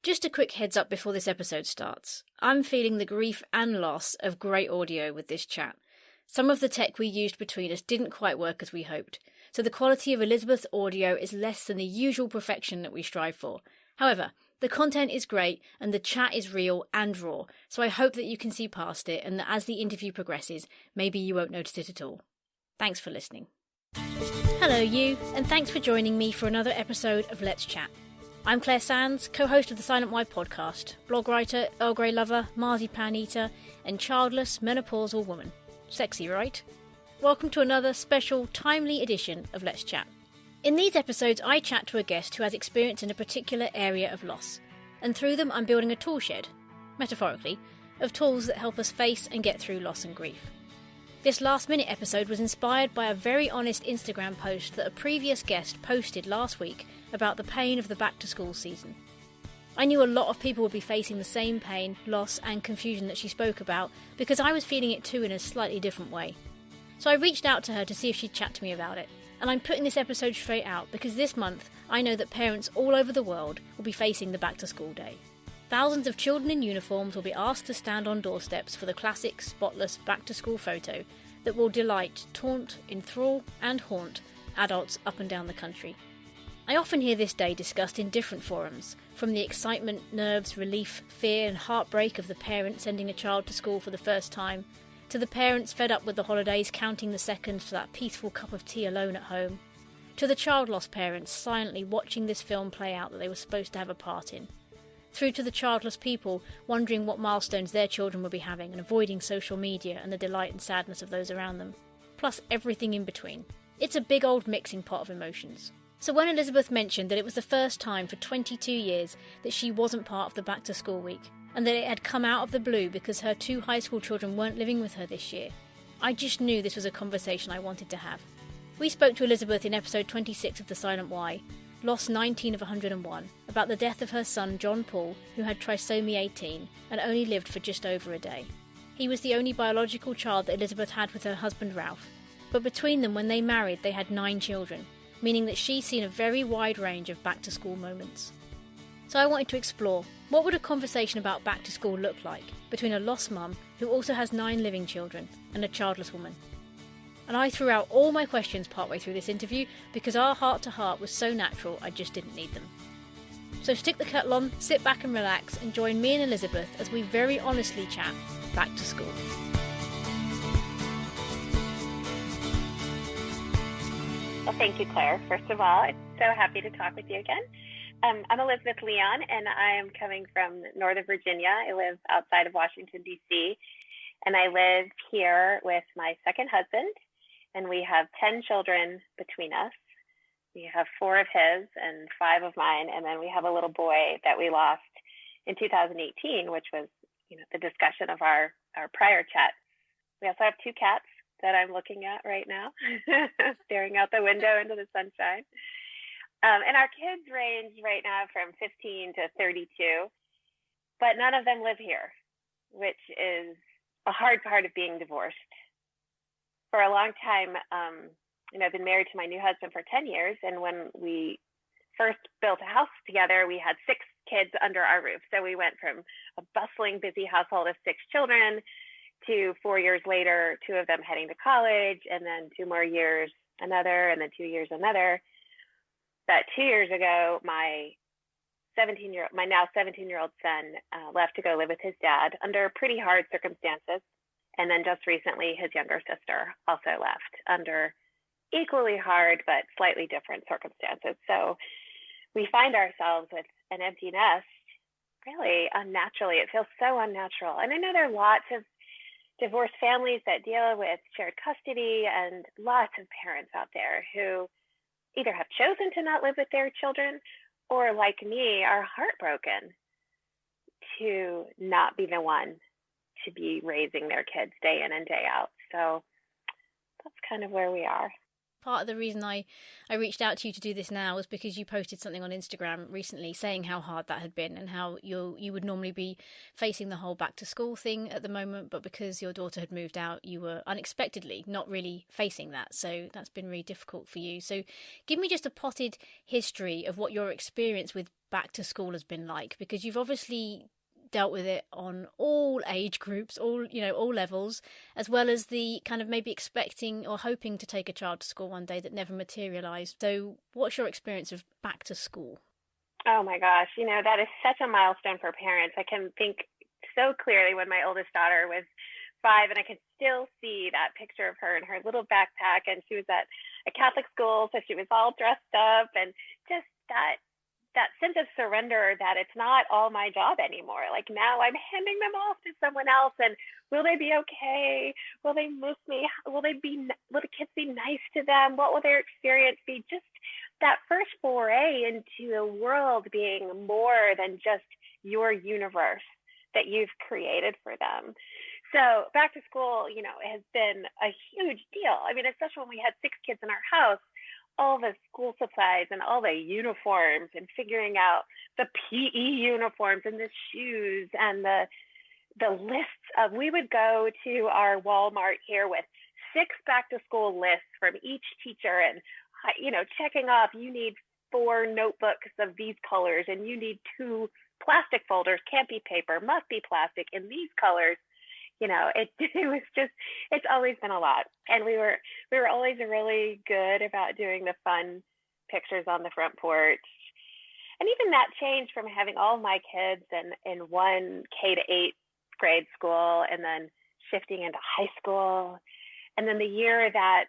Just a quick heads up before this episode starts. I'm feeling the grief and loss of great audio with this chat. Some of the tech we used between us didn't quite work as we hoped, so the quality of Elizabeth's audio is less than the usual perfection that we strive for. However, the content is great and the chat is real and raw, so I hope that you can see past it and that as the interview progresses, maybe you won't notice it at all. Thanks for listening. Hello you, and thanks for joining me for another episode of Let's Chat. I'm Claire Sands, co-host of the Silent Why podcast, blog writer, Earl Grey lover, marzipan eater, and childless menopausal woman. Sexy, right? Welcome to another special, timely edition of Let's Chat. In these episodes, I chat to a guest who has experience in a particular area of loss, and through them I'm building a tool shed, metaphorically, of tools that help us face and get through loss and grief. This last-minute episode was inspired by a very honest Instagram post that a previous guest posted last week about the pain of the back-to-school season. I knew a lot of people would be facing the same pain, loss and confusion that she spoke about because I was feeling it too in a slightly different way. So I reached out to her to see if she'd chat to me about it, and I'm putting this episode straight out because this month I know that parents all over the world will be facing the back-to-school day. Thousands of children in uniforms will be asked to stand on doorsteps for the classic, spotless back-to-school photo that will delight, taunt, enthrall and haunt adults up and down the country. I often hear this day discussed in different forums, from the excitement, nerves, relief, fear and heartbreak of the parent sending a child to school for the first time, to the parents fed up with the holidays counting the seconds for that peaceful cup of tea alone at home, to the child-lost parents silently watching this film play out that they were supposed to have a part in, through to the childless people wondering what milestones their children will be having and avoiding social media and the delight and sadness of those around them, plus everything in between. It's a big old mixing pot of emotions. So when Elizabeth mentioned that it was the first time for 22 years that she wasn't part of the back to school week, and that it had come out of the blue because her 2 high school children weren't living with her this year, I just knew this was a conversation I wanted to have. We spoke to Elizabeth in episode 26 of The Silent Why, loss 19 of 101, about the death of her son John Paul, who had trisomy 18 and only lived for just over a day. He was the only biological child that Elizabeth had with her husband Ralph, but between them when they married they had 9 children, meaning that she's seen a very wide range of back-to-school moments. So I wanted to explore, what would a conversation about back-to-school look like between a lost mum who also has 9 living children and a childless woman? And I threw out all my questions partway through this interview because our heart-to-heart was so natural I just didn't need them. So stick the kettle on, sit back and relax, and join me and Elizabeth as we very honestly chat back to school. Well, thank you, Claire. First of all, I'm so happy to talk with you again. I'm Elizabeth Leon, and I am coming from Northern Virginia. I live outside of Washington, D.C., and I live here with my second husband, and we have 10 children between us. We have 4 of his and 5 of mine, and then we have a little boy that we lost in 2018, which was, the discussion of our prior chat. We also have 2 cats that I'm looking at right now, staring out the window into the sunshine. And our kids range right now from 15 to 32, but none of them live here, which is a hard part of being divorced. For a long time, I've been married to my new husband for 10 years. And when we first built a house together, we had 6 kids under our roof. So we went from a bustling, busy household of 6 children to 4 years later, 2 of them heading to college, and then 2 more years, another, and then 2 years, another. But 2 years ago, my now 17-year-old son left to go live with his dad under pretty hard circumstances. And then just recently, his younger sister also left under equally hard but slightly different circumstances. So we find ourselves with an empty nest really unnaturally. It feels so unnatural. And I know there are lots of divorced families that deal with shared custody and lots of parents out there who either have chosen to not live with their children or, like me, are heartbroken to not be the one to be raising their kids day in and day out. So that's kind of where we are. Part of the reason I reached out to you to do this now was because you posted something on Instagram recently saying how hard that had been and how you would normally be facing the whole back to school thing at the moment, but because your daughter had moved out, you were unexpectedly not really facing that. So that's been really difficult for you. So give me just a potted history of what your experience with back to school has been like, because you've obviously dealt with it on all age groups, all levels, as well as the kind of maybe expecting or hoping to take a child to school one day that never materialized. So what's your experience of back to school? Oh my gosh, that is such a milestone for parents. I can think so clearly when my oldest daughter was 5, and I can still see that picture of her in her little backpack, and she was at a Catholic school, so she was all dressed up, and just that sense of surrender that it's not all my job anymore. Like, now I'm handing them off to someone else, and will they be okay? Will they miss me? Will the kids be nice to them? What will their experience be? Just that first foray into the world being more than just your universe that you've created for them. So back to school, has been a huge deal. I mean, especially when we had 6 kids in our house, all the school supplies and all the uniforms, and figuring out the PE uniforms and the shoes and the lists of, we would go to our Walmart here with 6 back to school lists from each teacher, and checking off, you need 4 notebooks of these colors, and you need 2 plastic folders, can't be paper, must be plastic in these colors. It was just, it's always been a lot. And we were always really good about doing the fun pictures on the front porch. And even that changed from having all my kids in one K-8 grade school, and then shifting into high school. And then the year that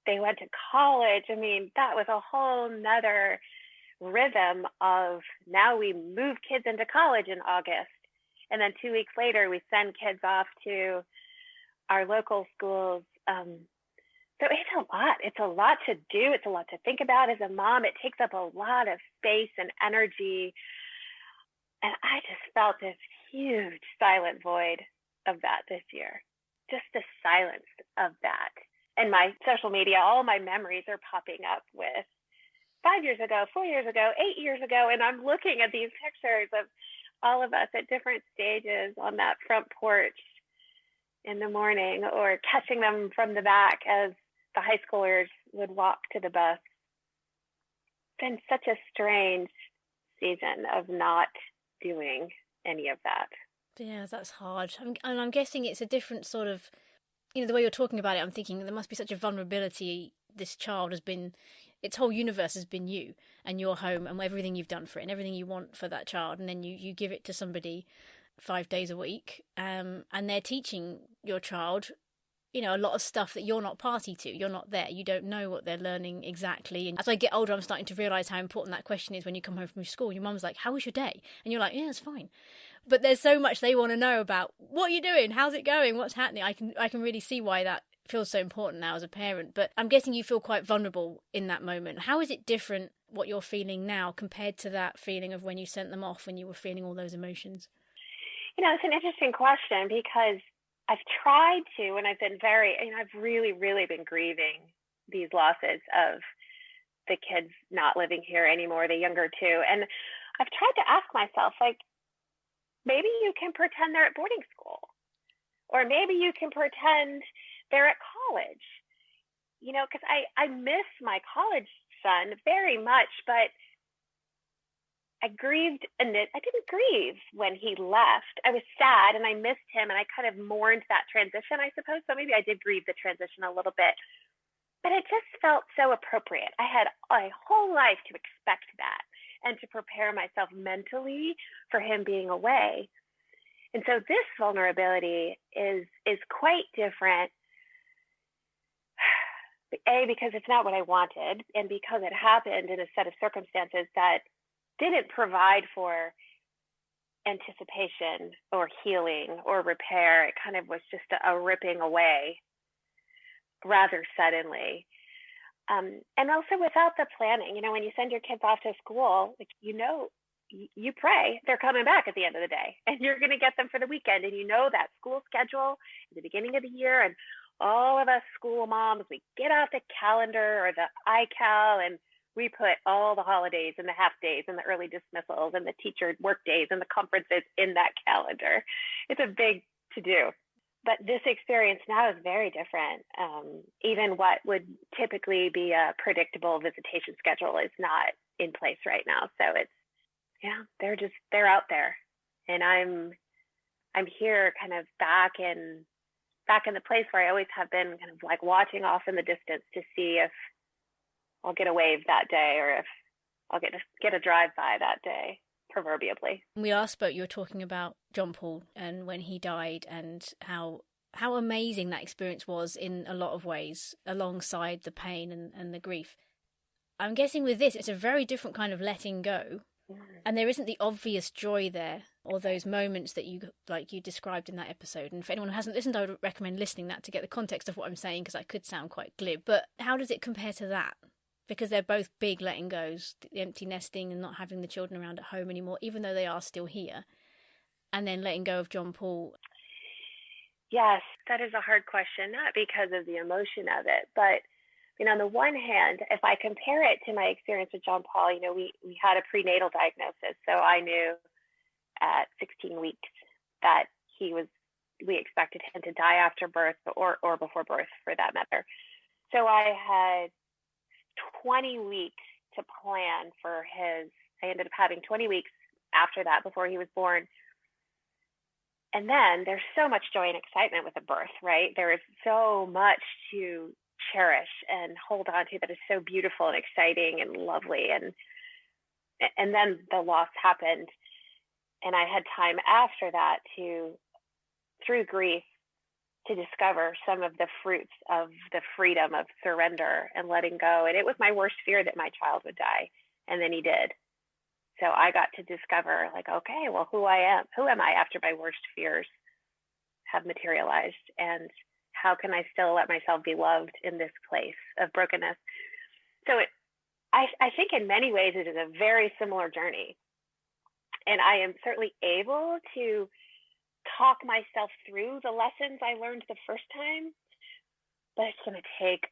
they went to college, I mean, that was a whole nother rhythm of, now we move kids into college in August. And then 2 weeks later, we send kids off to our local schools. So it's a lot. It's a lot to do. It's a lot to think about as a mom. It takes up a lot of space and energy. And I just felt this huge silent void of that this year. Just the silence of that. And my social media, all my memories are popping up with 5 years ago, 4 years ago, 8 years ago. And I'm looking at these pictures of all of us at different stages on that front porch in the morning, or catching them from the back as the high schoolers would walk to the bus. It's been such a strange season of not doing any of that. Yeah, that's hard. And I'm guessing it's a different sort of, the way you're talking about it, I'm thinking there must be such a vulnerability. This child has been, its whole universe has been you and your home and everything you've done for it and everything you want for that child. And then you give it to somebody 5 days a week, and they're teaching your child, a lot of stuff that you're not party to. You're not there. You don't know what they're learning exactly. And as I get older, I'm starting to realise how important that question is when you come home from school. Your mum's like, how was your day? And you're like, yeah, it's fine. But there's so much they want to know about. What are you doing? How's it going? What's happening? I can really see why that feels so important now as a parent. But I'm guessing you feel quite vulnerable in that moment. How is it different, what you're feeling now, compared to that feeling of when you sent them off, when you were feeling all those emotions? It's an interesting question, because I've tried to, and I've been I've really, really been grieving these losses of the kids not living here anymore, the younger two. And I've tried to ask myself, like, maybe you can pretend they're at boarding school, or maybe you can pretend they're at college, because I miss my college son very much, but I grieved, and I didn't grieve when he left. I was sad and I missed him, and I kind of mourned that transition, I suppose. So maybe I did grieve the transition a little bit, but it just felt so appropriate. I had a whole life to expect that and to prepare myself mentally for him being away. And so this vulnerability is quite different. A, because it's not what I wanted, and because it happened in a set of circumstances that didn't provide for anticipation or healing or repair. It kind of was just a ripping away rather suddenly. And also without the planning, when you send your kids off to school, like, you pray they're coming back at the end of the day, and you're going to get them for the weekend. And that school schedule at the beginning of the year, and all of us school moms, we get out the calendar or the iCal, and we put all the holidays and the half days and the early dismissals and the teacher work days and the conferences in that calendar. It's a big to-do. But this experience now is very different. Even what would typically be a predictable visitation schedule is not in place right now. So yeah, they're out there, and I'm here, kind of back in the place where I always have been, kind of like watching off in the distance to see if I'll get a wave that day, or if I'll get a drive by that day, proverbially. When we last spoke, you were talking about John Paul and when he died, and how amazing that experience was in a lot of ways, alongside the pain and the grief. I'm guessing with this, it's a very different kind of letting go, and there isn't the obvious joy there, or those moments that you described in that episode. And for anyone who hasn't listened, I would recommend listening that to get the context of what I'm saying, because I could sound quite glib. But how does it compare to that? Because they're both big letting goes, the empty nesting and not having the children around at home anymore, even though they are still here, and then letting go of John Paul. Yes, that is a hard question, not because of the emotion of it, but on the one hand, if I compare it to my experience with John Paul, we had a prenatal diagnosis, so I knew at 16 weeks that we expected him to die after birth, or before birth for that matter. So I had 20 weeks to plan for I ended up having 20 weeks after that, before he was born. And then there's so much joy and excitement with a birth, right? There is so much to cherish and hold on to that is so beautiful and exciting and lovely. And then the loss happened. And I had time after that through grief, to discover some of the fruits of the freedom of surrender and letting go. And it was my worst fear that my child would die. And then he did. So I got to discover, like, okay, well, who am I after my worst fears have materialized? And how can I still let myself be loved in this place of brokenness? So I think in many ways it is a very similar journey. And I am certainly able to talk myself through the lessons I learned the first time, but it's going to take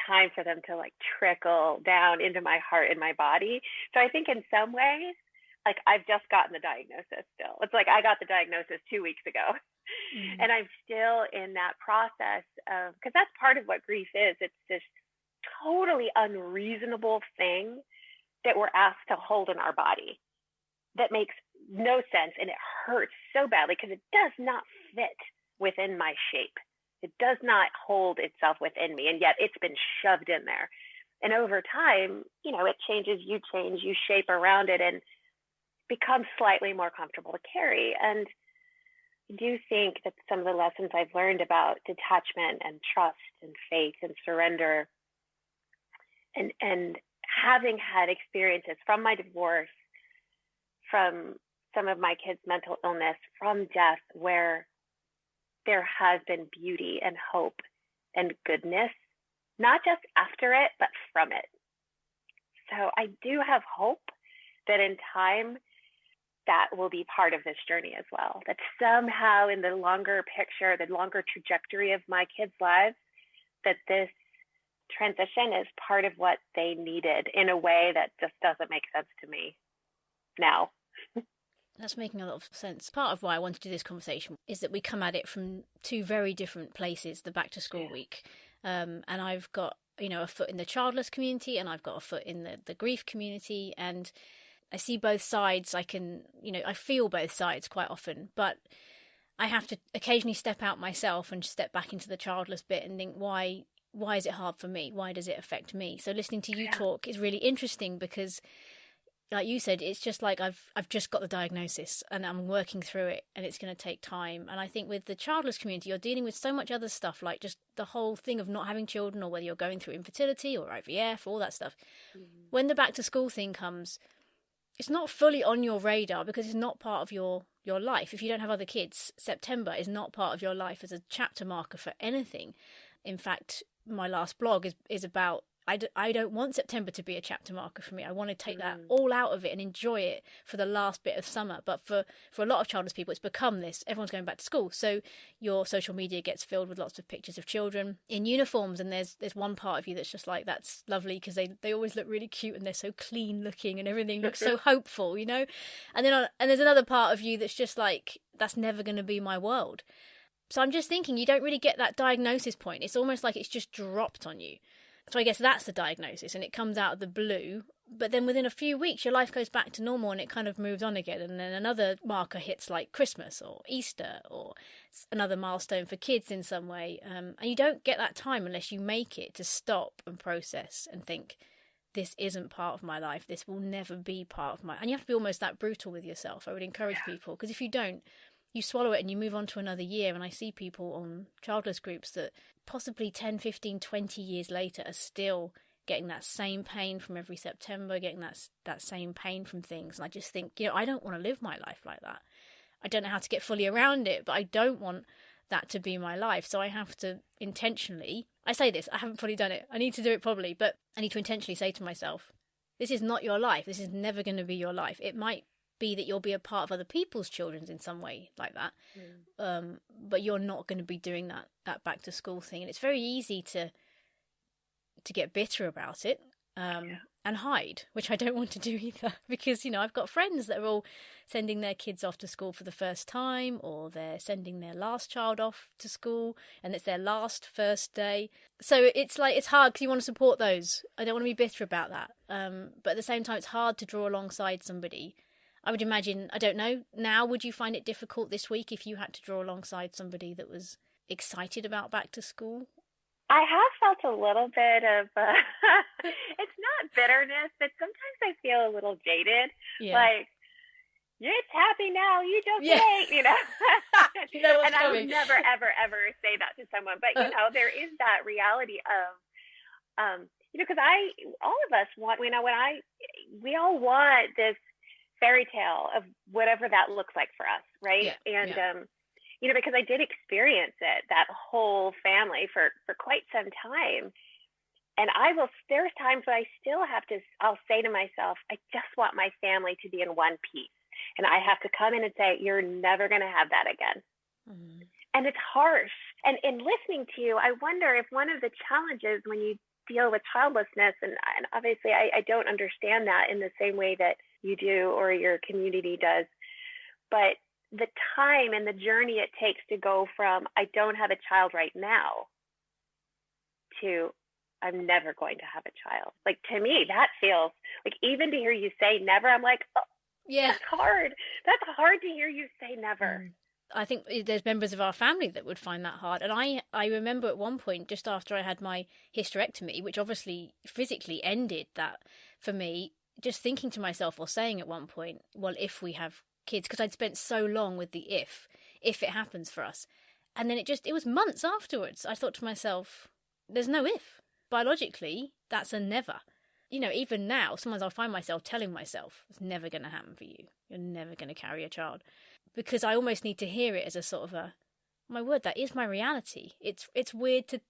time for them to trickle down into my heart and my body. So I think in some ways, I've just gotten the diagnosis still. It's like I got the diagnosis 2 weeks ago. And I'm still in that process of, because that's part of what grief is. It's this totally unreasonable thing that we're asked to hold in our body that makes no sense, and it hurts so badly because it does not fit within my shape. It does not hold itself within me, and yet it's been shoved in there. And over time, it changes, you change, you shape around it, and becomes slightly more comfortable to carry. And I do think that some of the lessons I've learned about detachment and trust and faith and surrender, and having had experiences from my divorce, from some of my kids' mental illness, from death, where there has been beauty and hope and goodness, not just after it, but from it. So I do have hope that in time, that will be part of this journey as well. That somehow in the longer picture, the longer trajectory of my kids' lives, that this transition is part of what they needed in a way that just doesn't make sense to me now. That's making a lot of sense. Part of why I wanted to do this conversation is that we come at it from two very different places, the back to school week. And I've got, a foot in the childless community, and I've got a foot in the grief community. And I see both sides. I feel both sides quite often, but I have to occasionally step out myself and step back into the childless bit and think, why is it hard for me? Why does it affect me? So listening to you talk is really interesting because, like you said, it's just like I've just got the diagnosis and I'm working through it, and it's going to take time. And I think with the childless community, you're dealing with so much other stuff, like just the whole thing of not having children, or whether you're going through infertility or IVF, all that stuff. When the back to school thing comes, it's not fully on your radar because it's not part of your life. If you don't have other kids, September is not part of your life as a chapter marker for anything. In fact, my last blog is about, I don't want September to be a chapter marker for me. I want to take that all out of it and enjoy it for the last bit of summer. But for a lot of childless people, it's become this. Everyone's going back to school. So your social media gets filled with lots of pictures of children in uniforms. And there's one part of you that's just like, that's lovely because they always look really cute and they're so clean looking and everything looks so hopeful, And then and there's another part of you that's just like, that's never going to be my world. So I'm just thinking, you don't really get that diagnosis point. It's almost like it's just dropped on you. So I guess that's the diagnosis, and it comes out of the blue, But then within a few weeks, your life goes back to normal and it kind of moves on again. And then another marker hits like Christmas or Easter or another milestone for kids in some way. And you don't get that time unless you make it to stop and process and think, this isn't part of my life. This will never be part of my... And you have to be almost that brutal with yourself. I would encourage people, because if you don't, you swallow it and you move on to another year. And I see people on childless groups that possibly 10, 15, 20 years later are still getting that same pain from every September, getting that same pain from things. And I just think, I don't want to live my life like that. I don't know how to get fully around it, but I don't want that to be my life. So I have to intentionally, I say this, I haven't fully done it. I need to do it probably, but I need to intentionally say to myself, this is not your life. This is never going to be your life. It might be that you'll be a part of other people's children's in some way like that. But you're not going to be doing that back to school thing. And it's very easy to get bitter about it and hide, which I don't want to do either, because I've got friends that are all sending their kids off to school for the first time, or they're sending their last child off to school and it's their first day. So it's hard, because you want to support those. I don't want to be bitter about that, but at the same time it's hard to draw alongside somebody. I would imagine, I don't know, now would you find it difficult this week if you had to draw alongside somebody that was excited about back to school? I have felt a little bit of, it's not bitterness, but sometimes I feel a little jaded. Yeah. Like, it's happy now, you just wait, You know what's and coming. I would never, ever, ever say that to someone. But, there is that reality of, because all of us want, we all want this fairy tale of whatever that looks like for us, right? Yeah. And, because I did experience it, that whole family for quite some time. And there's times when I still I'll say to myself, I just want my family to be in one piece. And I have to come in and say, you're never going to have that again. Mm-hmm. And it's harsh. And in listening to you, I wonder if one of the challenges when you deal with childlessness, and obviously I don't understand that in the same way that you do or your community does, but the time and the journey it takes to go from I don't have a child right now to I'm never going to have a child. Like, to me, that feels like, even to hear you say never, I'm like, oh, yeah, that's hard. That's hard to hear you say never. I think there's members of our family that would find that hard. And I remember at one point, just after I had my hysterectomy, which obviously physically ended that for me, just thinking to myself or saying at one point, well, if we have kids, because I'd spent so long with the if it happens for us. And then it was months afterwards. I thought to myself, there's no if. Biologically, that's a never. Even now, sometimes I'll find myself telling myself, it's never going to happen for you. You're never going to carry a child. Because I almost need to hear it as a sort of my word, that is my reality. It's weird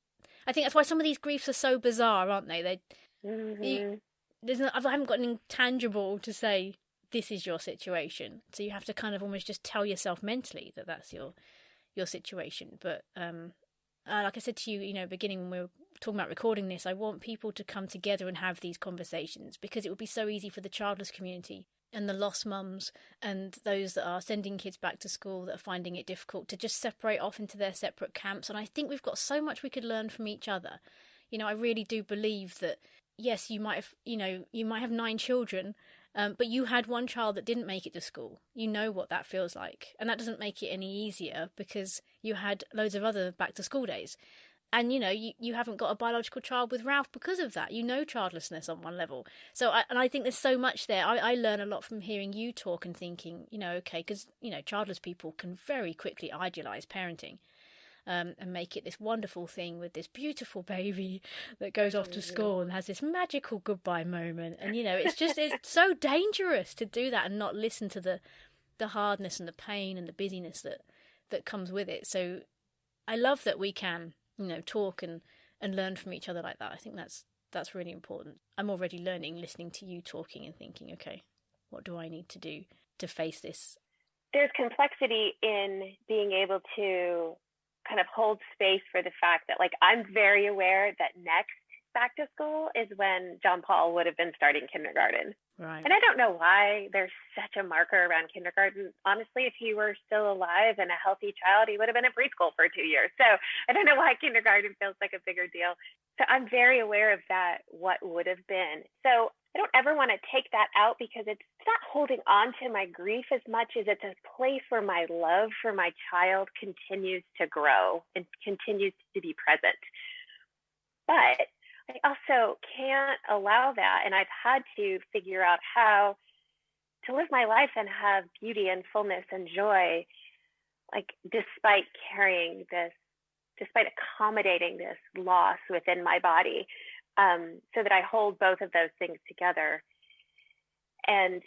I think that's why some of these griefs are so bizarre, aren't they? I haven't got anything tangible to say, this is your situation. So you have to kind of almost just tell yourself mentally that that's your situation. But like I said to you, beginning when we were talking about recording this, I want people to come together and have these conversations, because it would be so easy for the childless community and the lost mums and those that are sending kids back to school that are finding it difficult to just separate off into their separate camps. And I think we've got so much we could learn from each other. I really do believe that, yes, you might have 9 children, but you had one child that didn't make it to school. You know what that feels like. And that doesn't make it any easier, because you had loads of other back to school days. And, you haven't got a biological child with Ralph because of that. Childlessness on one level. So, I think there's so much there. I learn a lot from hearing you talk and thinking, okay, because, childless people can very quickly idealise parenting. And make it this wonderful thing with this beautiful baby that goes off to school and has this magical goodbye moment. And, it's so dangerous to do that and not listen to the hardness and the pain and the busyness that comes with it. So I love that we can, talk and learn from each other like that. I think that's really important. I'm already learning, listening to you talking and thinking, okay, what do I need to do to face this? There's complexity in being able to kind of hold space for the fact that, like, I'm very aware that next back to school is when John Paul would have been starting kindergarten. Right. And I don't know why there's such a marker around kindergarten. Honestly, if he were still alive and a healthy child, he would have been in preschool for 2 years. So I don't know why kindergarten feels like a bigger deal. So I'm very aware of that, what would have been. So I don't ever want to take that out, because it's not holding on to my grief as much as it's a place where my love for my child continues to grow and continues to be present. But I also can't allow that. And I've had to figure out how to live my life and have beauty and fullness and joy, like despite carrying this, despite accommodating this loss within my body, so that I hold both of those things together. And,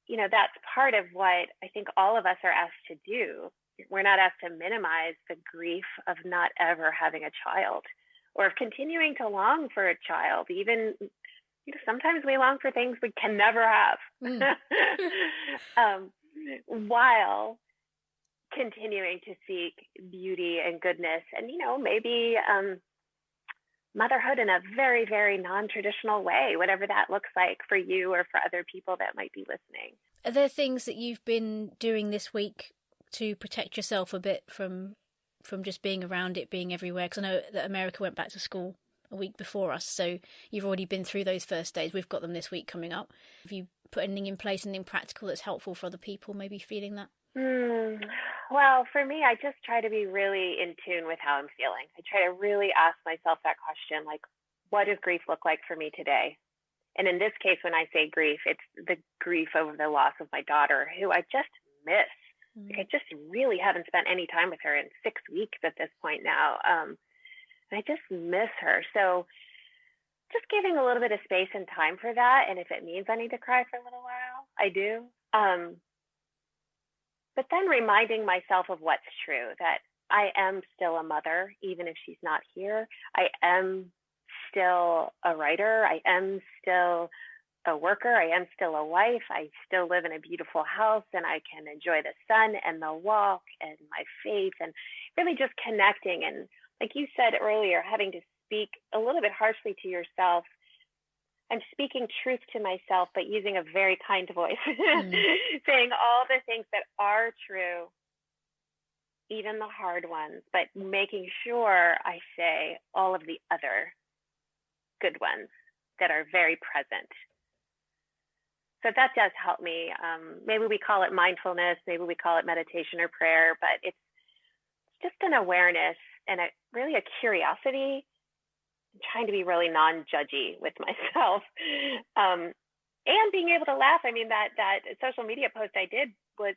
you know, that's part of what I think all of us are asked to do. We're not asked to minimize the grief of not ever having a child, or of continuing to long for a child. Even, you know, sometimes we long for things we can never have, while continuing to seek beauty and goodness, and, you know, maybe motherhood in a very, very non-traditional way, whatever that looks like for you or for other people that might be listening. Are there things that you've been doing this week to protect yourself a bit from just being around it, being everywhere? Because I know that America went back to school a week before us, so you've already been through those first days. We've got them this week coming up. Have you put anything in place, anything practical that's helpful for other people maybe feeling that? Well, for me, I just try to be really in tune with how I'm feeling. I try to really ask myself that question, like, what does grief look like for me today? And in this case, when I say grief, it's the grief over the loss of my daughter, who I just miss. Like, I just really haven't spent any time with her in 6 weeks at this point now. And I just miss her. So just giving a little bit of space and time for that. And if it means I need to cry for a little while, I do. But then reminding myself of what's true, that I am still a mother, even if she's not here. I am still a writer. I am still a worker. I am still a wife. I still live in a beautiful house, and I can enjoy the sun and the walk and my faith, and really just connecting. And like you said earlier, having to speak a little bit harshly to yourself. I'm speaking truth to myself, but using a very kind voice, saying all the things that are true, even the hard ones, but making sure I say all of the other good ones that are very present. So that does help me. Maybe we call it mindfulness, maybe we call it meditation or prayer, but it's just an awareness and really a curiosity. I'm trying to be really non-judgy with myself, and being able to laugh. I mean, that social media post I did was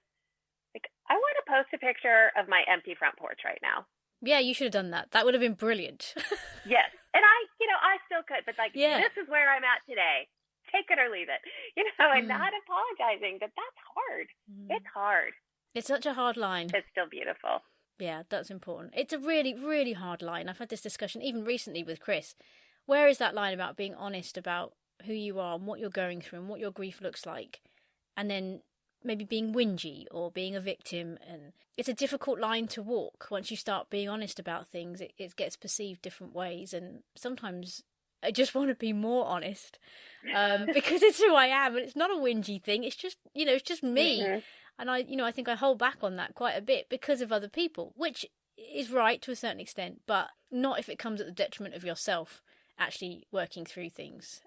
like, I want to post a picture of my empty front porch right now. Yeah, you should have done that. That would have been brilliant. Yes. And I still could, but like, This is where I'm at today. Take it or leave it, and not apologizing, but that's hard. It's hard. It's such a hard line. It's still beautiful. Yeah, that's important. It's a really, really hard line. I've had this discussion even recently with Chris. Where is that line about being honest about who you are and what you're going through and what your grief looks like, and then maybe being whingy or being a victim? And it's a difficult line to walk. Once you start being honest about things, it gets perceived different ways, and sometimes I just want to be more honest, because it's who I am, and it's not a whingy thing. It's just, it's just me. Mm-hmm. And I think I hold back on that quite a bit because of other people, which is right to a certain extent, but not if it comes at the detriment of yourself actually working through things.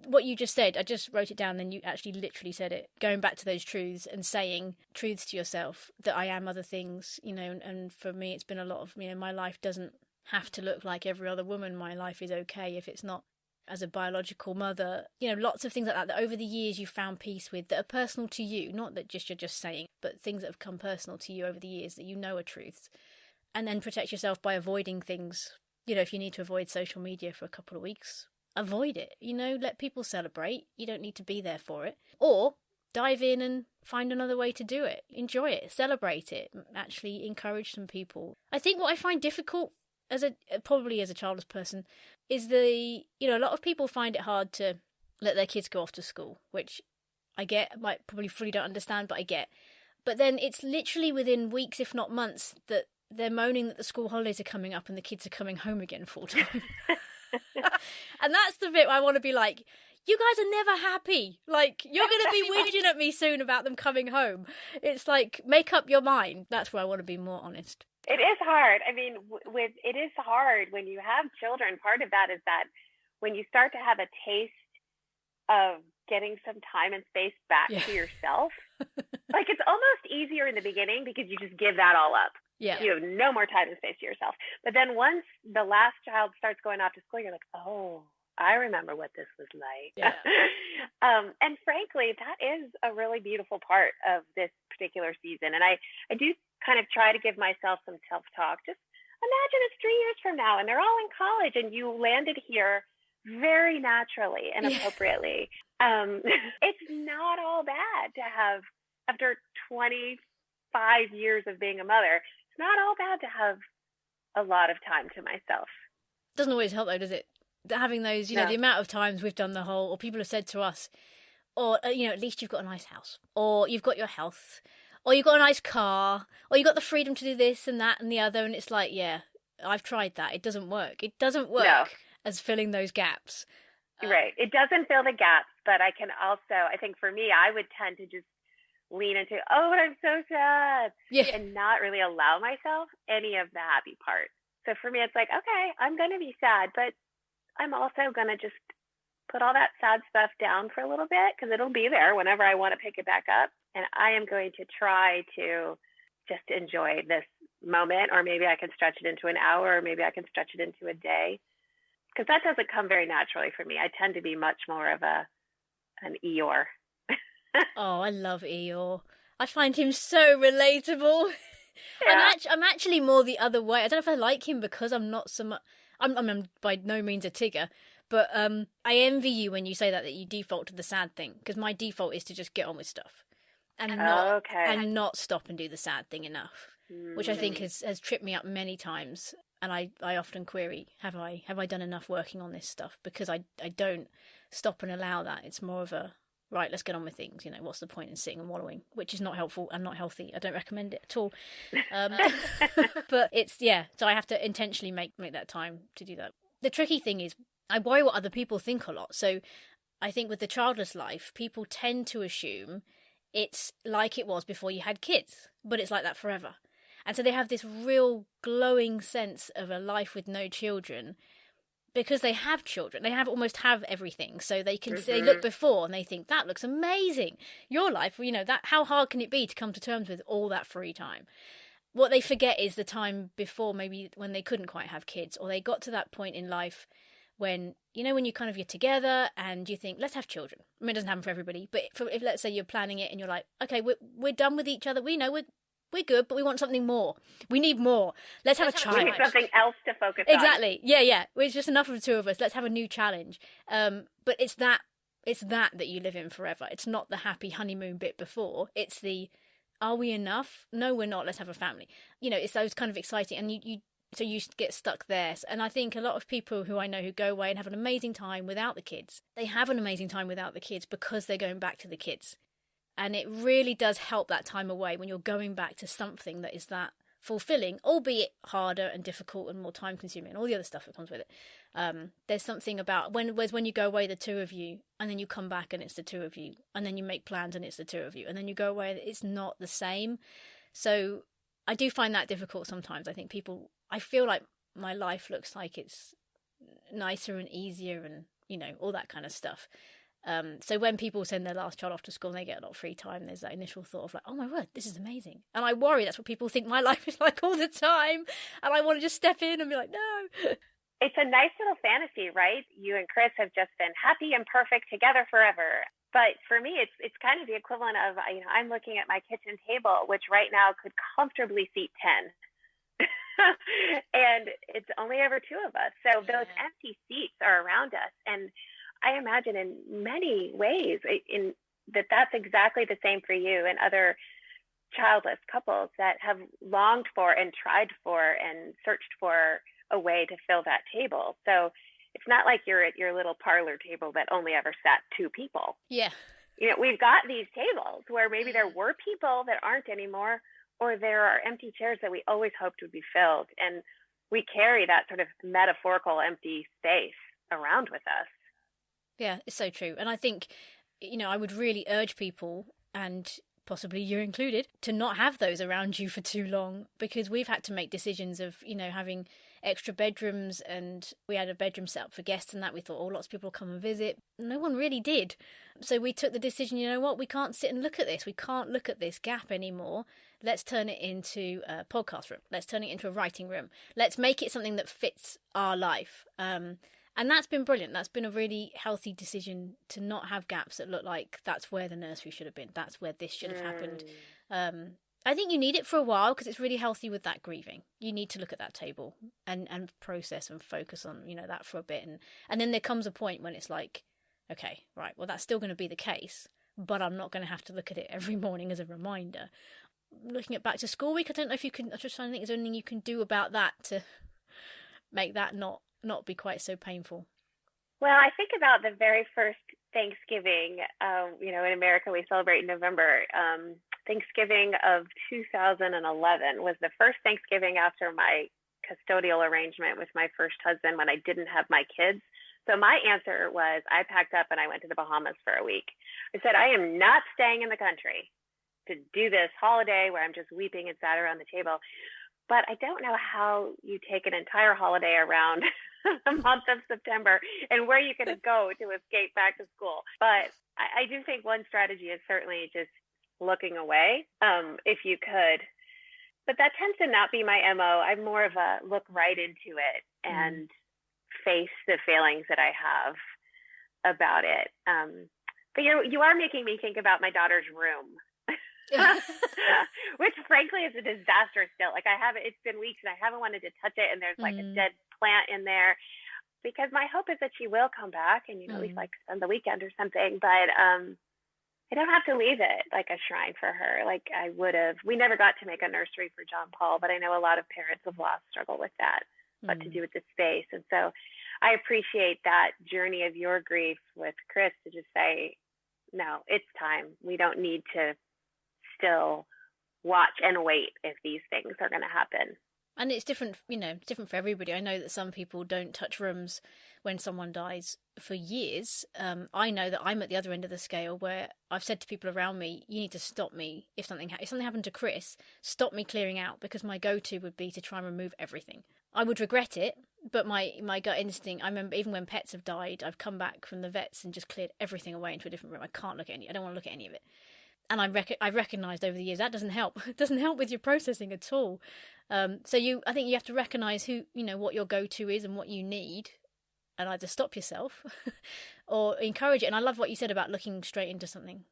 What you just said, I just wrote it down, then you actually literally said it, going back to those truths and saying truths to yourself, that I am other things, and for me, it's been a lot of, my life doesn't have to look like every other woman. My life is okay if it's not as a biological mother. Lots of things like that over the years you've found peace with, that are personal to you, not that you're just saying, but things that have come personal to you over the years that are truths. And then protect yourself by avoiding things. If you need to avoid social media for a couple of weeks, avoid it. Let people celebrate. You don't need to be there for it. Or dive in and find another way to do it. Enjoy it, celebrate it, actually encourage some people. I think what I find difficult probably as a childless person is a lot of people find it hard to let their kids go off to school, which I get, might probably fully don't understand, but I get. But then it's literally within weeks, if not months, that they're moaning that the school holidays are coming up and the kids are coming home again full time. And that's the bit where I want to be like, you guys are never happy. Like, you're going to be whinging at me soon about them coming home. It's like, make up your mind. That's where I want to be more honest. It is hard. I mean, it is hard when you have children. Part of that is that when you start to have a taste of getting some time and space back to yourself. Like, it's almost easier in the beginning because you just give that all up. Yeah. You have no more time and space to yourself. But then once the last child starts going off to school, you're like, oh, I remember what this was like. Yeah. And frankly, that is a really beautiful part of this particular season. And I do kind of try to give myself some self-talk. Just imagine it's 3 years from now and they're all in college and you landed here very naturally and appropriately. It's not all bad to have, after 25 years of being a mother, it's not all bad to have a lot of time to myself. Doesn't always help though, does it? Having those, you know, the amount of times we've done the whole, or people have said to us, or, you know, at least you've got a nice house, or you've got your health, or you've got a nice car, or you've got the freedom to do this and that and the other. And it's like, yeah, I've tried that. It doesn't work. It doesn't work as filling those gaps. Right. It doesn't fill the gaps, but I can also, I think for me, I would tend to just lean into, oh, but I'm so sad, and not really allow myself any of the happy part. So for me, it's like, okay, I'm going to be sad, but I'm also going to just put all that sad stuff down for a little bit because it'll be there whenever I want to pick it back up. And I am going to try to just enjoy this moment, or maybe I can stretch it into an hour, or maybe I can stretch it into a day, because that doesn't come very naturally for me. I tend to be much more of an Eeyore. Oh, I love Eeyore. I find him so relatable. Yeah. I'm actually more the other way. I don't know if I like him because I'm not so much. I'm by no means a Tigger, but I envy you when you say that you default to the sad thing, because my default is to just get on with stuff and not stop and do the sad thing enough, which I think has tripped me up many times. And I often query, have I done enough working on this stuff? Because I don't stop and allow that. It's more of a, right, let's get on with things. You know, what's the point in sitting and wallowing, which is not helpful and not healthy. I don't recommend it at all. But it's, so I have to intentionally make that time to do that. The tricky thing is I worry what other people think a lot. So I think with the childless life, people tend to assume it's like it was before you had kids, but it's like that forever. And so they have this real glowing sense of a life with no children, because they have children. They almost have everything. So they can they look before and they think, that looks amazing. Your life, you know, that how hard can it be to come to terms with all that free time? What they forget is the time before, maybe when they couldn't quite have kids, or they got to that point in life when, you know, when you're together and you think, let's have children. I mean, it doesn't happen for everybody, but if let's say you're planning it and you're like, okay, we're done with each other. We know we're good, but we want something more. We need more. Let's have a child. We need something else to focus on. Exactly. Yeah. It's just enough of the two of us. Let's have a new challenge. But it's that you live in forever. It's not the happy honeymoon bit before. It's the, are we enough? No, we're not. Let's have a family. You know, it's those kind of exciting, and so you get stuck there. And I think a lot of people who I know who go away and have an amazing time without the kids, they have an amazing time without the kids because they're going back to the kids. And it really does help that time away when you're going back to something that is that fulfilling, albeit harder and difficult and more time consuming and all the other stuff that comes with it. There's something about when you go away, the two of you, and then you come back and it's the two of you, and then you make plans and it's the two of you, and then you go away, it's not the same. So I do find that difficult sometimes. I feel like my life looks like it's nicer and easier and, you know, all that kind of stuff. So when people send their last child off to school and they get a lot of free time, there's that initial thought of like, oh my word, this is amazing. And I worry that's what people think my life is like all the time. And I want to just step in and be like, no. It's a nice little fantasy, right? You and Chris have just been happy and perfect together forever. But for me, it's kind of the equivalent of, you know, I'm looking at my kitchen table, which right now could comfortably seat 10. And it's only ever two of us. So those empty seats are around us. And I imagine in many ways that's exactly the same for you and other childless couples that have longed for and tried for and searched for a way to fill that table. So it's not like you're at your little parlor table that only ever sat two people. Yeah. You know, we've got these tables where maybe there were people that aren't anymore, or there are empty chairs that we always hoped would be filled. And we carry that sort of metaphorical empty space around with us. Yeah, it's so true. And I think, you know, I would really urge people possibly you included, to not have those around you for too long, because we've had to make decisions of, having extra bedrooms, and we had a bedroom set up for guests and that. We thought, lots of people will come and visit. No one really did. So we took the decision, you know what, we can't sit and look at this. We can't look at this gap anymore. Let's turn it into a podcast room. Let's turn it into a writing room. Let's make it something that fits our life. And that's been brilliant. That's been a really healthy decision to not have gaps that look like that's where the nursery should have been. That's where this should have happened. I think you need it for a while because it's really healthy with that grieving. You need to look at that table and process and focus on, that for a bit. And then there comes a point when it's like, okay, right, well, that's still going to be the case, but I'm not going to have to look at it every morning as a reminder. Looking at back to school week, I don't know if you can, I'm just trying to think, is there anything you can do about that to make that not be quite so painful? Well, I think about the very first Thanksgiving. In America, we celebrate in November. Thanksgiving of 2011 was the first Thanksgiving after my custodial arrangement with my first husband when I didn't have my kids. So my answer was I packed up and I went to the Bahamas for a week. I said, I am not staying in the country to do this holiday where I'm just weeping and sad around the table. But I don't know how you take an entire holiday around the month of September and where you can go to escape back to school. But I do think one strategy is certainly just looking away, if you could. But that tends to not be my MO. I'm more of a look right into it and face the feelings that I have about it. But you are making me think about my daughter's room. Which frankly is a disaster still. Like it's been weeks and I haven't wanted to touch it, and there's like a dead plant in there, because my hope is that she will come back and at least like spend the weekend or something. But I don't have to leave it like a shrine for her like I would have. We never got to make a nursery for John Paul, but I know a lot of parents of loss struggle with that, what to do with the space. And so I appreciate that journey of your grief with Chris to just say, no, it's time. We don't need to still watch and wait if these things are going to happen. And it's different, different for everybody. I know that some people don't touch rooms when someone dies for years. I know that I'm at the other end of the scale where I've said to people around me, you need to stop me if something happened to Chris, stop me clearing out, because my go-to would be to try and remove everything. I would regret it, but my gut instinct, I remember even when pets have died, I've come back from the vets and just cleared everything away into a different room. I can't look at I don't want to look at any of it. And I've recognised over the years that doesn't help. It doesn't help with your processing at all. I think you have to recognise what your go-to is and what you need, and either stop yourself or encourage it. And I love what you said about looking straight into something.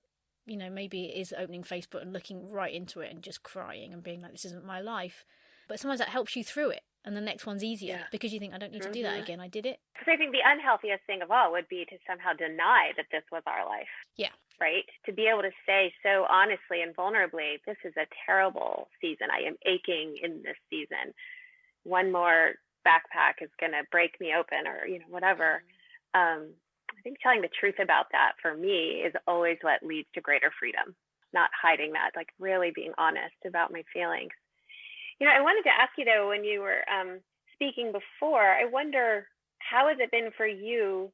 Maybe it is opening Facebook and looking right into it and just crying and being like, this isn't my life. But sometimes that helps you through it. And the next one's easier because you think, I don't need to do that again. I did it. Because I think the unhealthiest thing of all would be to somehow deny that this was our life. Yeah. Right? To be able to say so honestly and vulnerably, this is a terrible season. I am aching in this season. One more backpack is going to break me open, or, whatever. I think telling the truth about that for me is always what leads to greater freedom, not hiding that, like really being honest about my feelings. I wanted to ask you, though, when you were speaking before, I wonder, how has it been for you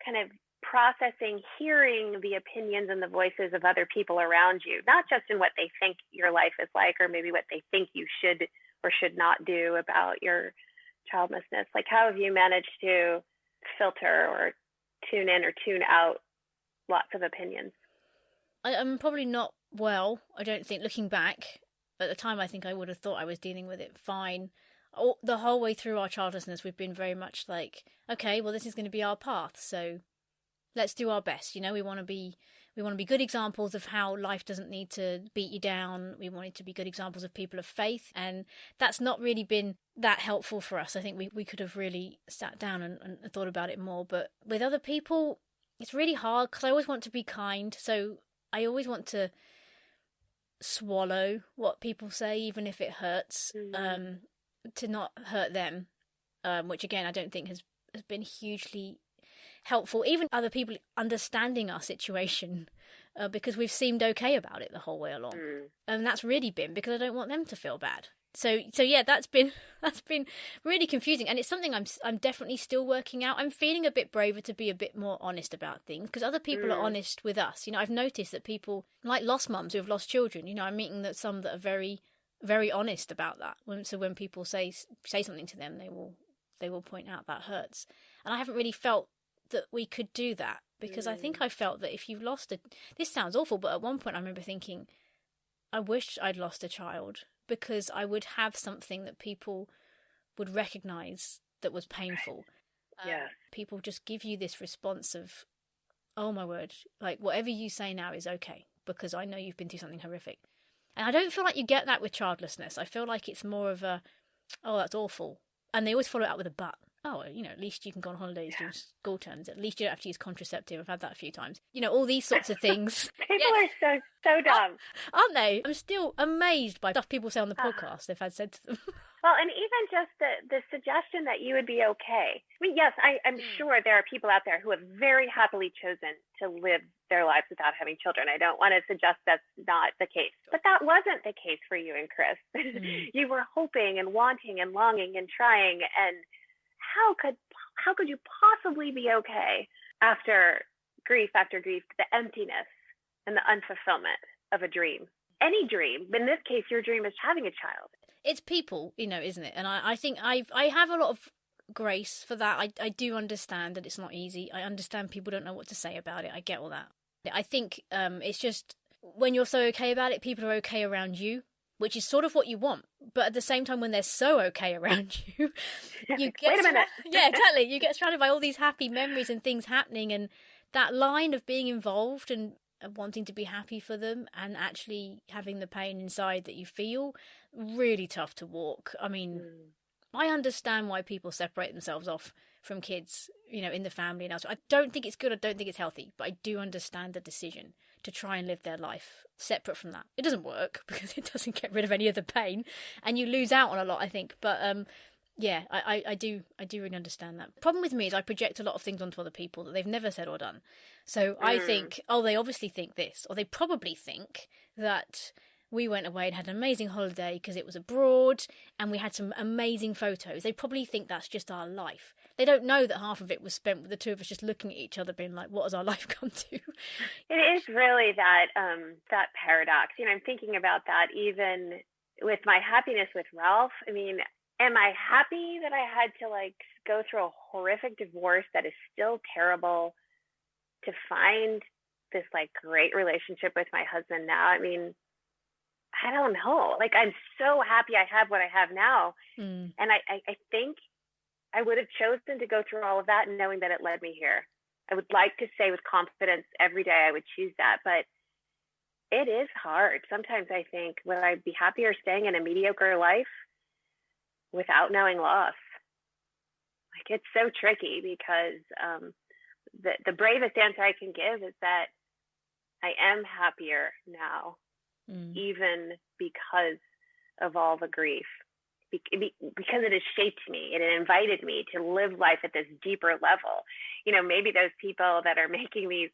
kind of processing, hearing the opinions and the voices of other people around you, not just in what they think your life is like, or maybe what they think you should or should not do about your childlessness? Like, how have you managed to filter or tune in or tune out lots of opinions? I'm probably not well, I don't think, looking back. At the time, I think I would have thought I was dealing with it fine. The whole way through our childlessness, we've been very much like, okay, well, this is going to be our path, so let's do our best. We want to be good examples of how life doesn't need to beat you down. We wanted to be good examples of people of faith, and that's not really been that helpful for us. I think we could have really sat down and thought about it more. But with other people, it's really hard because I always want to be kind, so I always want to swallow what people say, even if it hurts, to not hurt them, which again I don't think has been hugely helpful, even other people understanding our situation, because we've seemed okay about it the whole way along. And that's really been because I don't want them to feel bad. So yeah, that's been really confusing, and it's something I'm definitely still working out. I'm feeling a bit braver to be a bit more honest about things because other people are honest with us. I've noticed that people like lost mums who have lost children. I'm meeting some that are very, very honest about that. So when people say something to them, they will point out that hurts, and I haven't really felt that we could do that because I think I felt that if you've lost this sounds awful, but at one point I remember thinking, I wish I'd lost a child, because I would have something that people would recognise that was painful. People just give you this response of, oh my word, like whatever you say now is okay, because I know you've been through something horrific. And I don't feel like you get that with childlessness. I feel like it's more of a, oh, that's awful. And they always follow it up with a but. Oh, at least you can go on holidays during school terms. At least you don't have to use contraceptive. I've had that a few times. All these sorts of things. People are so dumb. Aren't they? I'm still amazed by stuff people say on the podcast they've had said to them. Well, and even just the suggestion that you would be okay. I mean, yes, I'm sure there are people out there who have very happily chosen to live their lives without having children. I don't want to suggest that's not the case. But that wasn't the case for you and Chris. You were hoping and wanting and longing and trying, and how could you possibly be okay after grief, the emptiness and the unfulfillment of a dream? Any dream. In this case, your dream is having a child. It's people, isn't it? And I think I have a lot of grace for that. I do understand that it's not easy. I understand people don't know what to say about it. I get all that. I think it's just when you're so okay about it, people are okay around you, which is sort of what you want. But at the same time, when they're so okay around you, you get wait a minute. Yeah, exactly. You get surrounded by all these happy memories and things happening, and that line of being involved and wanting to be happy for them and actually having the pain inside that you feel, really tough to walk. I mean, I understand why people separate themselves off from kids, in the family and else. I don't think it's good. I don't think it's healthy, but I do understand the decision to try and live their life separate from that. It doesn't work because it doesn't get rid of any of the pain, and you lose out on a lot, I think. But yeah, I do really understand that. Problem with me is I project a lot of things onto other people that they've never said or done. So I think, oh, they obviously think this, or they probably think that we went away and had an amazing holiday because it was abroad and we had some amazing photos. They probably think that's just our life. They don't know that half of it was spent with the two of us just looking at each other being like, what has our life come to? It is really that paradox. I'm thinking about that even with my happiness with Ralph. I mean, am I happy that I had to go through a horrific divorce that is still terrible to find this great relationship with my husband now? I mean, I don't know. I'm so happy I have what I have now. And I think I would have chosen to go through all of that knowing that it led me here. I would like to say with confidence every day I would choose that, but it is hard. Sometimes I think, would I be happier staying in a mediocre life without knowing loss? It's so tricky because the bravest answer I can give is that I am happier now, even because of all the grief, because it has shaped me and it invited me to live life at this deeper level. Maybe those people that are making these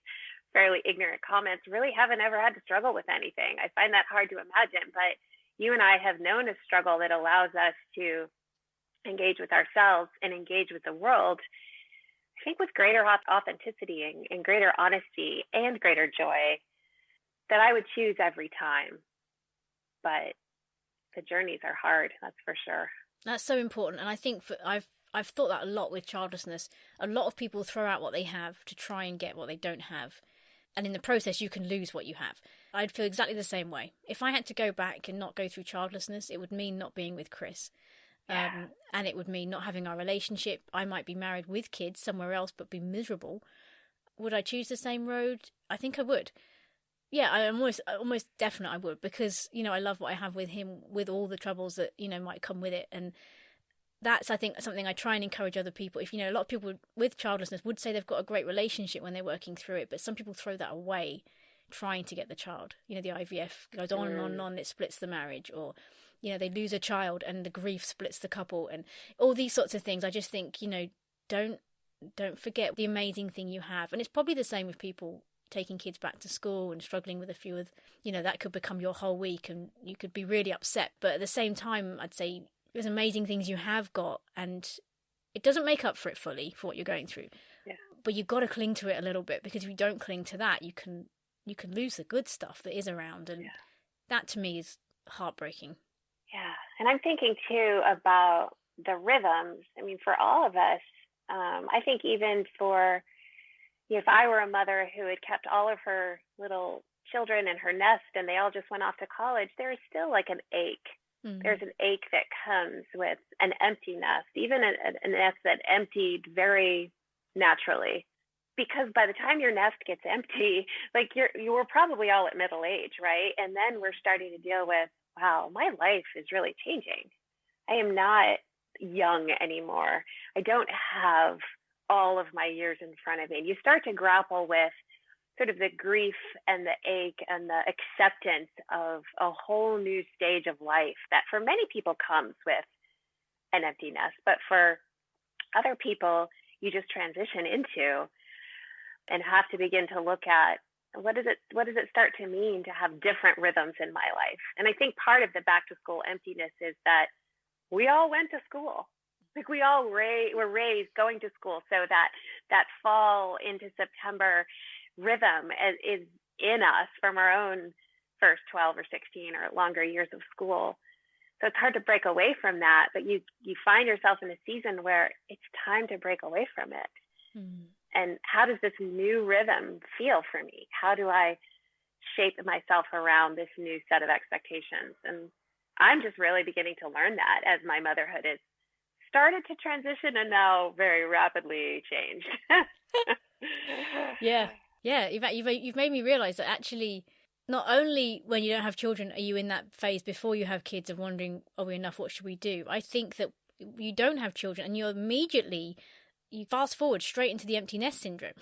fairly ignorant comments really haven't ever had to struggle with anything. I find that hard to imagine, but you and I have known a struggle that allows us to engage with ourselves and engage with the world, I think with greater authenticity and greater honesty and greater joy, that I would choose every time. But the journeys are hard, that's for sure. That's so important. And I think I've thought that a lot with childlessness. A lot of people throw out what they have to try and get what they don't have. And in the process, you can lose what you have. I'd feel exactly the same way. If I had to go back and not go through childlessness, it would mean not being with Chris. And it would mean not having our relationship. I might be married with kids somewhere else, but be miserable. Would I choose the same road? I think I would. Yeah, I'm almost definite I would, because, I love what I have with him, with all the troubles that, might come with it. And that's, I think, something I try and encourage other people. If, a lot of people with childlessness would say they've got a great relationship when they're working through it, but some people throw that away trying to get the child. The IVF goes on and on and on, it splits the marriage, or, they lose a child and the grief splits the couple, and all these sorts of things. I just think, don't Don't forget the amazing thing you have. And it's probably the same with people taking kids back to school and struggling with a few of, that could become your whole week and you could be really upset. But at the same time, I'd say there's amazing things you have got, and it doesn't make up for it fully for what you're going through. Yeah. But you've got to cling to it a little bit, because if you don't cling to that, you can lose the good stuff that is around. And that to me is heartbreaking. Yeah. And I'm thinking too about the rhythms. I mean, for all of us, I think even for, if I were a mother who had kept all of her little children in her nest and they all just went off to college, there is still like an ache. Mm-hmm. There's an ache that comes with an empty nest, even a nest that emptied very naturally. Because by the time your nest gets empty, like you were probably all at middle age, right? And then we're starting to deal with, wow, my life is really changing. I am not young anymore. I don't have all of my years in front of me. And you start to grapple with sort of the grief and the ache and the acceptance of a whole new stage of life that for many people comes with an empty nest, but for other people, you just transition into and have to begin to look at what does it start to mean to have different rhythms in my life. And I think part of the back to school emptiness is that we all went to school. Like we all were raised going to school, so that fall into September rhythm is in us from our own first 12 or 16 or longer years of school. So it's hard to break away from that, but you find yourself in a season where it's time to break away from it. Mm. And how does this new rhythm feel for me? How do I shape myself around this new set of expectations? And I'm just really beginning to learn that as my motherhood has started to transition and now very rapidly changed. Yeah. You've made me realize that actually, not only when you don't have children are you in that phase before you have kids of wondering, are we enough? What should we do? I think that you don't have children and you fast forward straight into the empty nest syndrome.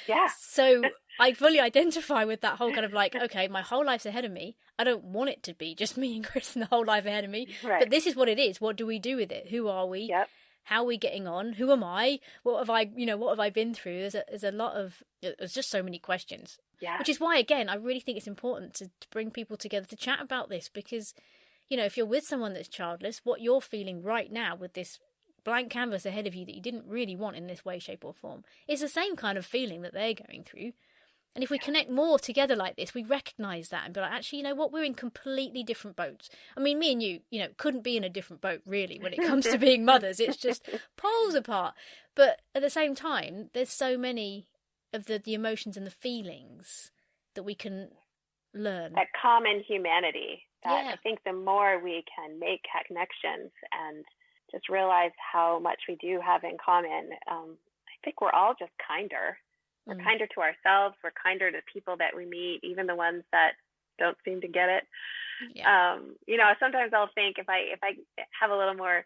Yeah. So I fully identify with that whole kind of like, okay, my whole life's ahead of me. I don't want it to be just me and Chris and the whole life ahead of me. Right. But this is what it is. What do we do with it? Who are we? Yep. How are we getting on? Who am I? What have I been through? There's just so many questions. Yeah. Which is why, again, I really think it's important to bring people together to chat about this, because, if you're with someone that's childless, what you're feeling right now with this blank canvas ahead of you that you didn't really want in this way, shape or form, is the same kind of feeling that they're going through. And if we connect more together like this, we recognise that and be like, actually, you know what, we're in completely different boats. I mean, me and you, couldn't be in a different boat, really, when it comes to being mothers. It's just poles apart. But at the same time, there's so many of the emotions and the feelings that we can learn. That common humanity. I think the more we can make connections and just realize how much we do have in common, I think we're all just kinder. We're kinder to ourselves. We're kinder to people that we meet, even the ones that don't seem to get it. Yeah. Sometimes I'll think if I have a little more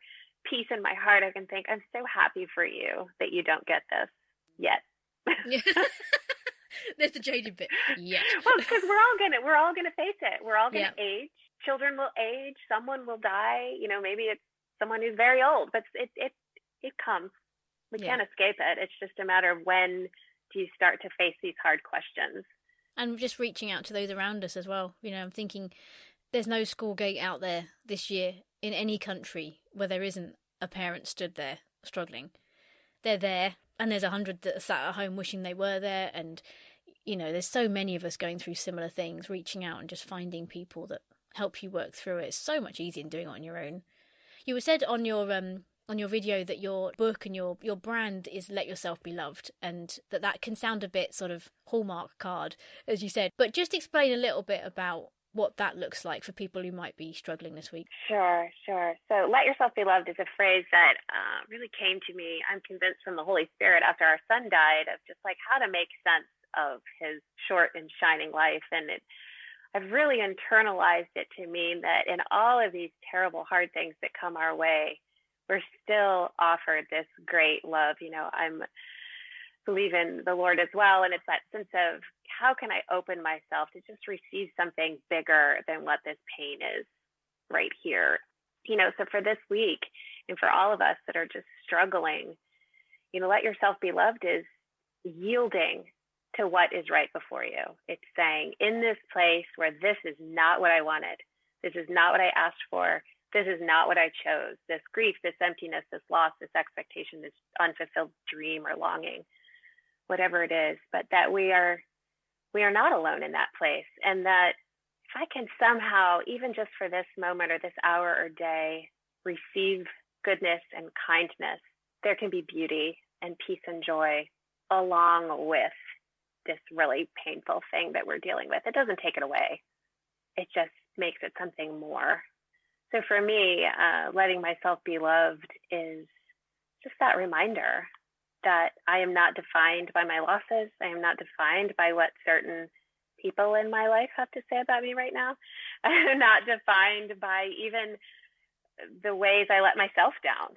peace in my heart, I can think, I'm so happy for you that you don't get this yet. Yeah. There's the jaded bit. Yeah. Well, because we're all gonna face it. We're all gonna age. Children will age. Someone will die. Maybe it's someone who's very old, but it comes. We can't escape it. It's just a matter of when do you start to face these hard questions. And just reaching out to those around us as well. I'm thinking there's no school gate out there this year in any country where there isn't a parent stood there struggling. They're there, and there's 100 that are sat at home wishing they were there. And, there's so many of us going through similar things, reaching out and just finding people that help you work through it. It's so much easier than doing it on your own. You said on your video that your book and your brand is Let Yourself Be Loved, and that can sound a bit sort of Hallmark card, as you said. But just explain a little bit about what that looks like for people who might be struggling this week. Sure. So Let Yourself Be Loved is a phrase that really came to me, I'm convinced, from the Holy Spirit after our son died, of just like how to make sense of his short and shining life. And I've really internalized it to mean that in all of these terrible, hard things that come our way, we're still offered this great love. I'm believe in the Lord as well. And it's that sense of how can I open myself to just receive something bigger than what this pain is right here. So for this week and for all of us that are just struggling, let yourself be loved is yielding to what is right before you. It's saying, in this place where this is not what I wanted, this is not what I asked for, this is not what I chose, this grief, this emptiness, this loss, this expectation, this unfulfilled dream or longing, whatever it is, but that we are not alone in that place. And that if I can somehow, even just for this moment or this hour or day, receive goodness and kindness, there can be beauty and peace and joy along with this really painful thing that we're dealing with. It doesn't take it away. It just makes it something more. So for me, letting myself be loved is just that reminder that I am not defined by my losses. I am not defined by what certain people in my life have to say about me right now. I am not defined by even the ways I let myself down,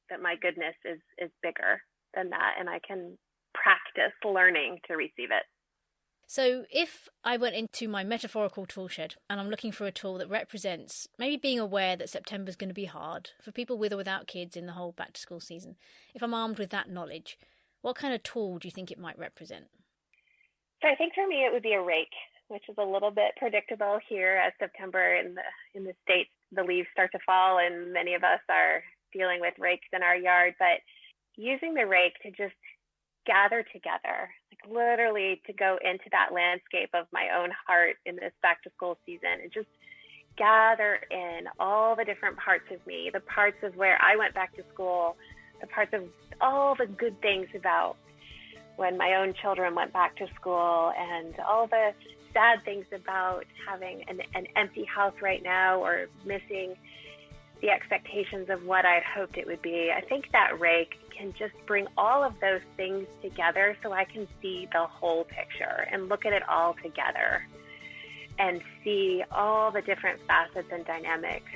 that my goodness is bigger than that, and I can practice learning to receive it. So if I went into my metaphorical tool shed and I'm looking for a tool that represents maybe being aware that September's going to be hard for people with or without kids in the whole back to school season, if I'm armed with that knowledge, what kind of tool do you think it might represent? So I think for me it would be a rake, which is a little bit predictable here as September in the States, the leaves start to fall and many of us are dealing with rakes in our yard. But using the rake to just gather together, like literally to go into that landscape of my own heart in this back to school season and just gather in all the different parts of me, the parts of where I went back to school, the parts of all the good things about when my own children went back to school, and all the sad things about having an empty house right now or missing the expectations of what I'd hoped it would be. I think that rake can just bring all of those things together so I can see the whole picture and look at it all together and see all the different facets and dynamics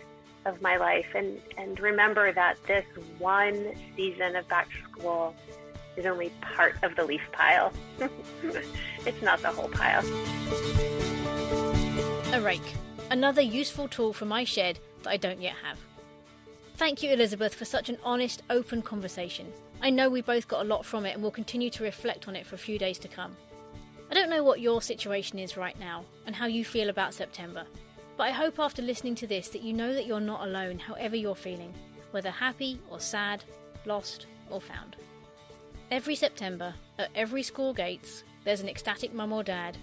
of my life, and remember that this one season of back to school is only part of the leaf pile. It's not the whole pile. A rake, another useful tool for my shed that I don't yet have. Thank you, Elizabeth, for such an honest, open conversation. I know we both got a lot from it and will continue to reflect on it for a few days to come. I don't know what your situation is right now and how you feel about September, but I hope after listening to this that you know that you're not alone however you're feeling, whether happy or sad, lost or found. Every September, at every school gates, there's an ecstatic mum or dad.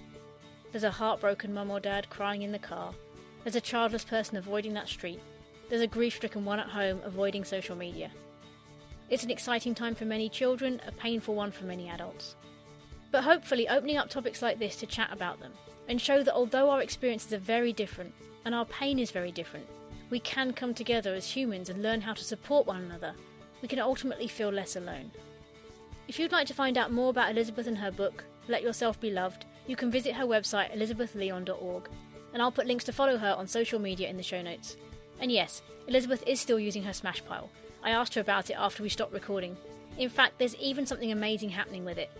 There's a heartbroken mum or dad crying in the car. There's a childless person avoiding that street. There's a grief-stricken one at home avoiding social media. It's an exciting time for many children, a painful one for many adults. But hopefully opening up topics like this to chat about them and show that although our experiences are very different and our pain is very different, we can come together as humans and learn how to support one another. We can ultimately feel less alone. If you'd like to find out more about Elizabeth and her book, Let Yourself Be Loved, you can visit her website elizabethleon.org, and I'll put links to follow her on social media in the show notes. And yes, Elizabeth is still using her smash pile. I asked her about it after we stopped recording. In fact, there's even something amazing happening with it.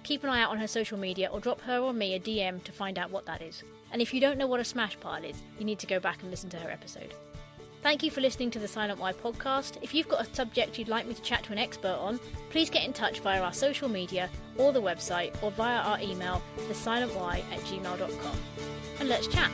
Keep an eye out on her social media or drop her or me a DM to find out what that is. And if you don't know what a smash pile is, you need to go back and listen to her episode. Thank you for listening to the Silent Why podcast. If you've got a subject you'd like me to chat to an expert on, please get in touch via our social media or the website or via our email, thesilentwhy@gmail.com. And let's chat.